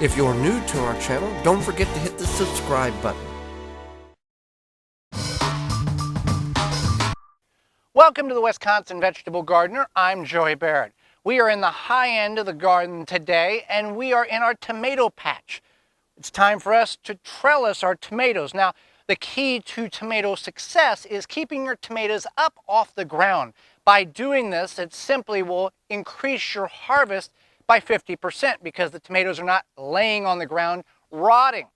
If you're new to our channel, don't forget to hit the subscribe button. Welcome to the Wisconsin Vegetable Gardener. I'm Joey Barrett. We are in the high end of the garden today, and we are in our tomato patch. It's time for us to trellis our tomatoes. Now, the key to tomato success is keeping your tomatoes up off the ground. By doing this, it simply will increase your harvest by 50% because the tomatoes are not laying on the ground rotting.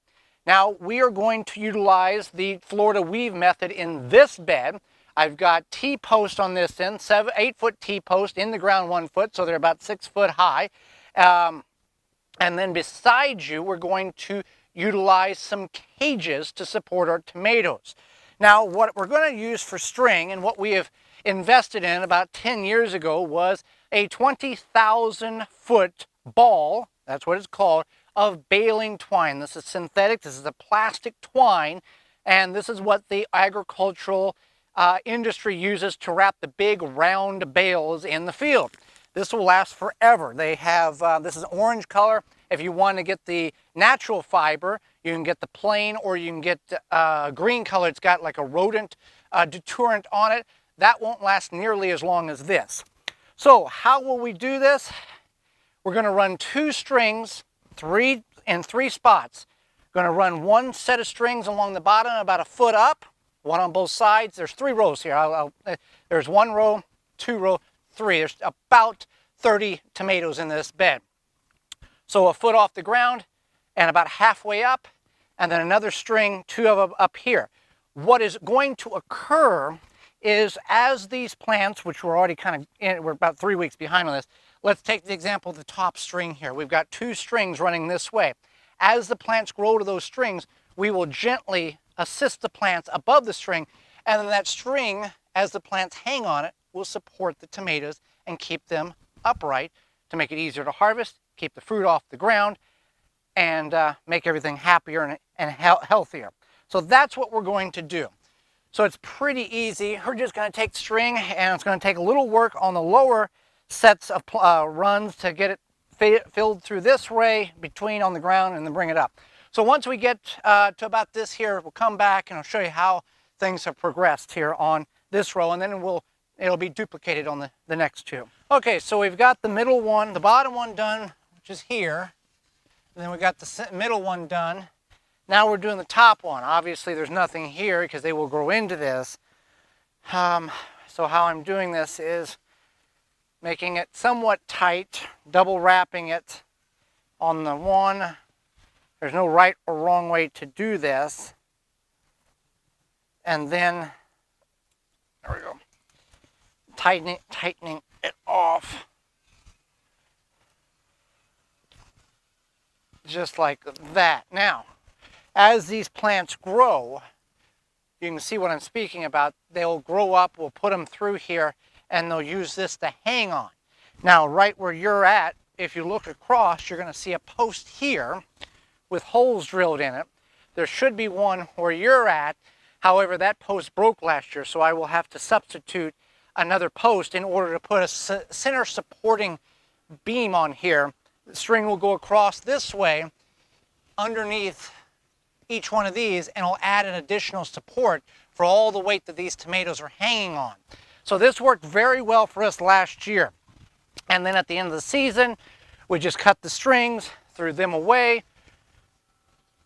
Now, we are going to utilize the Florida weave method in this bed. I've got T-post on this end, 8-foot T-post in the ground 1 foot, so they're about 6 foot high. And then beside you, we're going to utilize some cages to support our tomatoes. Now, what we're going to use for string and what we have invested in about 10 years ago was a 20,000 foot ball, that's what it's called, of baling twine. This is synthetic, this is a plastic twine, and this is what the agricultural industry uses to wrap the big round bales in the field. This will last forever. They have, this is orange color. If you want to get the natural fiber, you can get the plain, or you can get green color. It's got like a rodent deterrent on it. That won't last nearly as long as this. So how will we do this? We're going to run 2 strings, in 3 spots. Going to run 1 set of strings along the bottom, about a foot up, 1 on both sides. There's 3 rows here. There's 1 row, 2 row, 3. There's about 30 tomatoes in this bed. So a foot off the ground and about halfway up, and then another string, 2 of them up here. What is going to occur is, as these plants, which we're already kind of in, we're about 3 weeks behind on this. Let's take the example of the top string here. We've got 2 strings running this way. As the plants grow to those strings, we will gently assist the plants above the string, and then that string, as the plants hang on it, will support the tomatoes and keep them upright to make it easier to harvest, keep the fruit off the ground, and make everything happier and healthier. So that's what we're going to do. So it's pretty easy. We're just going to take the string, and it's going to take a little work on the lower sets of runs to get it filled through this way between on the ground and then bring it up. So once we get to about this here, we'll come back and I'll show you how things have progressed here on this row, and then it'll be duplicated on the next 2. Okay, so we've got the middle one, the bottom one done, which is here. And then we got the middle one done. Now we're doing the top one. Obviously there's nothing here because they will grow into this. So how I'm doing this is making it somewhat tight, double wrapping it on the one. There's no right or wrong way to do this. And then, there we go, tightening it off. Just like that. Now, as these plants grow, you can see what I'm speaking about. They'll grow up, we'll put them through here, and they'll use this to hang on. Now, right where you're at, if you look across, you're going to see a post here with holes drilled in it. There should be one where you're at. However, that post broke last year, so I will have to substitute another post in order to put a center supporting beam on here. The string will go across this way underneath each one of these, and will add an additional support for all the weight that these tomatoes are hanging on. So this worked very well for us last year. And then at the end of the season, we just cut the strings, threw them away.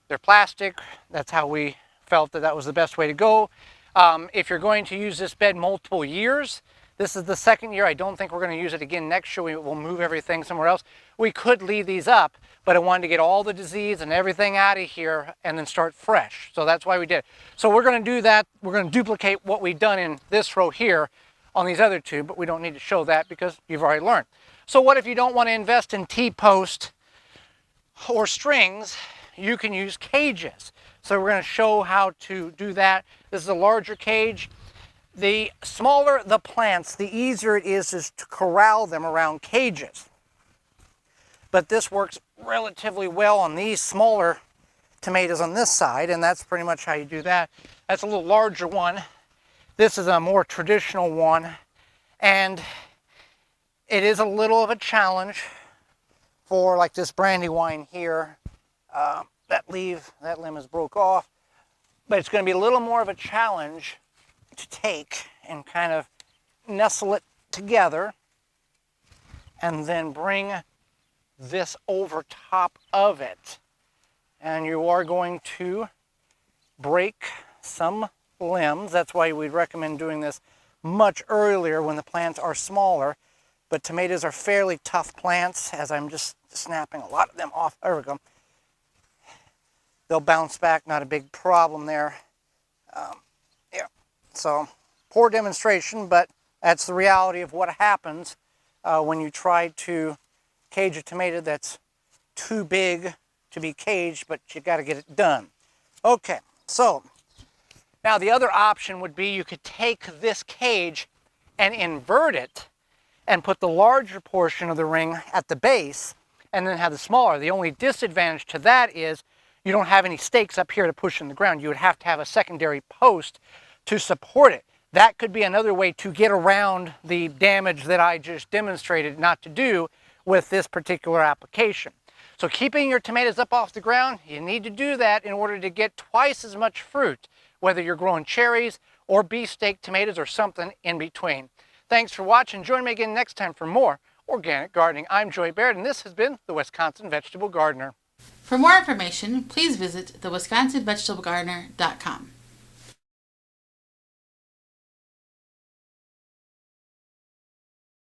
They're plastic. That's how we felt that was the best way to go. If you're going to use this bed multiple years, this is the 2nd year. I don't think we're going to use it again next year. We will move everything somewhere else. We could leave these up, but I wanted to get all the disease and everything out of here and then start fresh. So that's why we did it. So we're going to do that. We're going to duplicate what we've done in this row here on these other 2, but we don't need to show that because you've already learned. So what if you don't want to invest in T-post or strings? You can use cages. So we're going to show how to do that. This is a larger cage. The smaller the plants, the easier it is to corral them around cages. But this works relatively well on these smaller tomatoes on this side, and that's pretty much how you do that. That's a little larger one. This is a more traditional one, and it is a little of a challenge for like this Brandywine here that limb is broke off. But it's going to be a little more of a challenge to take and kind of nestle it together and then bring this over top of it. And you are going to break some limbs. That's why we'd recommend doing this much earlier when the plants are smaller. But tomatoes are fairly tough plants, as I'm just snapping a lot of them off. There we go. They'll bounce back, not a big problem there. Yeah, so poor demonstration, but that's the reality of what happens when you try to cage a tomato that's too big to be caged, but you got to get it done. Okay, so now the other option would be you could take this cage and invert it and put the larger portion of the ring at the base and then have the smaller. The only disadvantage to that is you don't have any stakes up here to push in the ground. You would have to have a secondary post to support it. That could be another way to get around the damage that I just demonstrated not to do with this particular application. So keeping your tomatoes up off the ground, you need to do that in order to get twice as much fruit, whether you're growing cherries or beefsteak tomatoes or something in between. Thanks for watching. Join me again next time for more organic gardening. I'm Joy Baird, and this has been the Wisconsin Vegetable Gardener. For more information, please visit thewisconsinvegetablegardener.com.